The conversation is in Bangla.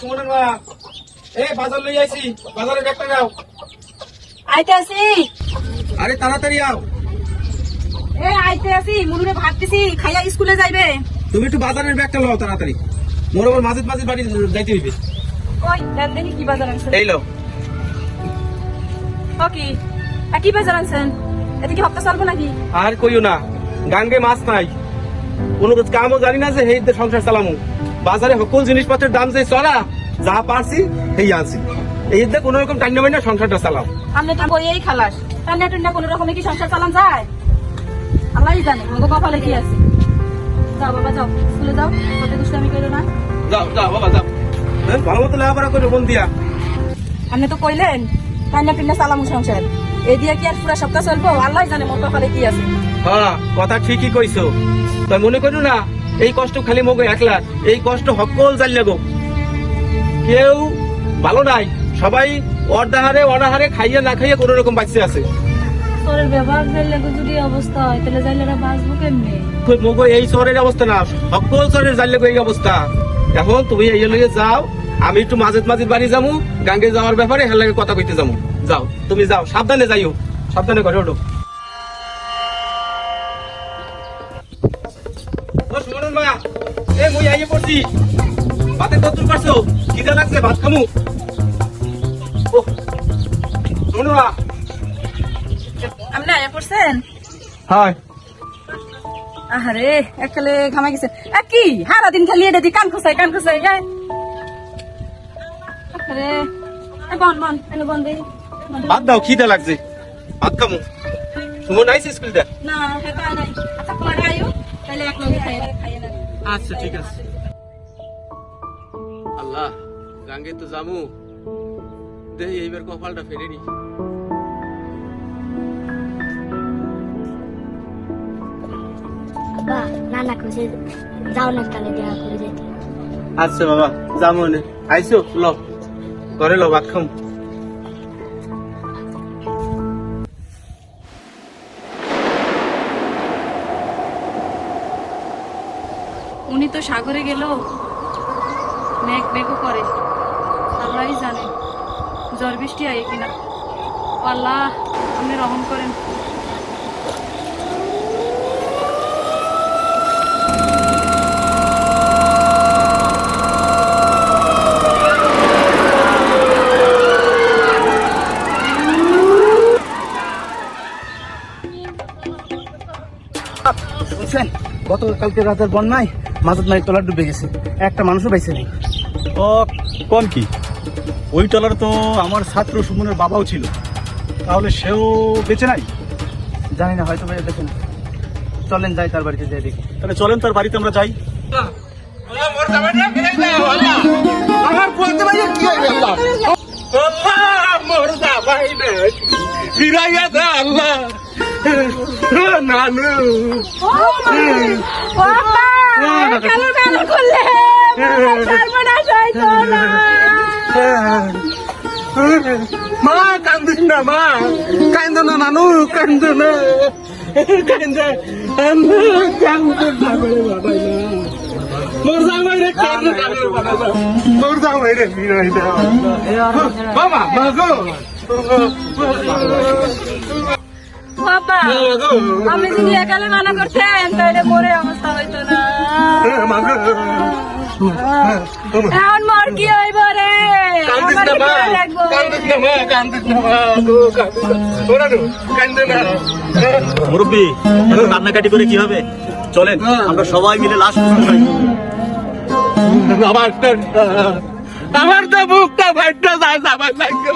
সুমনের মা, এই বাজার লই আইছি, বাজারে ব্যাগটা নাও। আইতাছি। আরে তাড়াতাড়ি আও। আইতে আছি, মুনুরে ভাত দিছি, খাইয়া স্কুলে যাইবে। তুমি একটু বাজারের ব্যাগটা লও তাড়াতাড়ি। মোর আবার মাঝে মাঝে বাড়ি যাইতে হইবে। ওই দেন দেখি কি বাজার আনছেন। এই লও। ও কি বাজার আনছেন? এতে কি হপ্তা চলবো নাকি? আর কইও না, গাঙ্গে মাছ নাই, কোনো কামও জানি না যে হেই সংসার চালামু। বাজারে সকল জিনিসপত্রের দাম যে চড়া, যা পারছি সেই আনছি। এই যে কোনো রকম টাইম নেবেন না, সংসারটা চালাও। আপনি তো বইয়েই খালাস, টান্না টুন্না কোনো রকমে কি সংসার চালান যায়? আল্লাহই জানে মগো কপালে কি আছে। যাও বাবা যাও, স্কুলে যাও, কত দুষ্টামি করো না। যাও যাও বাবা যাও, ভালো মতো লেখাপড়া করে মন দিয়া। আপনি তো কইলেন টান্না টুন্না চালামু সংসার, এই দিয়া কি আর পুরা সপ্তাহ চলবো? আল্লাহই জানে মোর কপালে কি আছে। হ্যাঁ, কথা ঠিকই কইছো। তাই মনে করো না এই কষ্ট খালি মগো একলা, এই কষ্ট সকল জানলে গো। কেউ ভালো নাই, সবাই অর্ধাহারে অনাহারে খাইয়া না খাইয়া কোন রকম বাঁচতে আছে। তোর ব্যবহার ফেললে যদি অবস্থা হয় তাহলে জাইলেরা বাঁচবো কেমনে? মগো এই শহরের অবস্থা না, সকল শহরের জানলে গো এই অবস্থা। এখন তুমি এই লগে যাও, আমি একটু মাঝে মাঝে বাড়ি যাবো, গাঙ্গে যাওয়ার ব্যাপারে হের লাগে কথা কইতে যাবো। যাও তুমি যাও, সাবধানে যাইও, সাবধানে ঘরে ওঠো। ও সুমনের মা, এ মুই আইয়ে পড়ছি, ভাতের কতদূর পারছো? খিদে লাগছে, ভাত খামু। ও সুমনের মা। আপনি আয়া পড়ছেন? হয়। আহারে এককালে ঘামাই গেছে। কি সারা দিন খালি এটা দি কান খুসাই যায়। আরে বন বন এনে বন দেই। ভাত দাও, খিদে লাগছে, ভাত খামু। সুমন আইছে স্কুল দে? না হেতা নাই। আচ্ছা পরে আইও, তাহলে এক লগে খাইয়ে না। আচ্ছা ঠিক আছে। আল্লাহ, গাঙ্গে তো যামু, দেখি এইবার কপালটা ফেরেনি। বাবা নানা খুশি যাও না কালে দেখা করে যেতে। আচ্ছা বাবা যাবো নে। আইসো লো, ঘরে লো, ভাত খাম। উনি তো সাগরে গেল, মেঘও করে, আল্লাহই জানে ঝড় বৃষ্টি আয় কিনা। আল্লাহ আপনি রহম করেন। বুঝছেন, গতকালকে রাতের বন্যায় মাঝাত মারি তলা ডুবে গেছে, একটা মানুষও বেঁচে নেই। ও কোন কি, ওই টলার তো আমার ছাত্র সুমনের বাবাও ছিল, তাহলে সেও বেঁচে নাই? জানি না, হয়তো দেখেন। চলেন যাই তার বাড়িতে যাই দেখি। তাহলে চলেন তার বাড়িতে আমরা যাই। আমার বলতে পারি কি হয়ে গেল? মোর দাবাই না ফিরাইয়া দে আল্লাহ। নানু মা, কান্দিস না মা, কান্দ না নানু, কান্দ না, কান্দ মোর জামাই রে, কান্দ মোর জামাই রে, ফিরাই দে বাবা। মা গো বাবা, আমি যদি একালে মানা করতেন তাহলে মরে অবস্থা হইতো না। এখন মর কি হইব রে? মুরব্বী, কান্নাকাটি করে কি হবে? চলেন আমরা সবাই মিলে লাশ আমার তো বুকটা ভাইটা যায়, আমার লাগবে।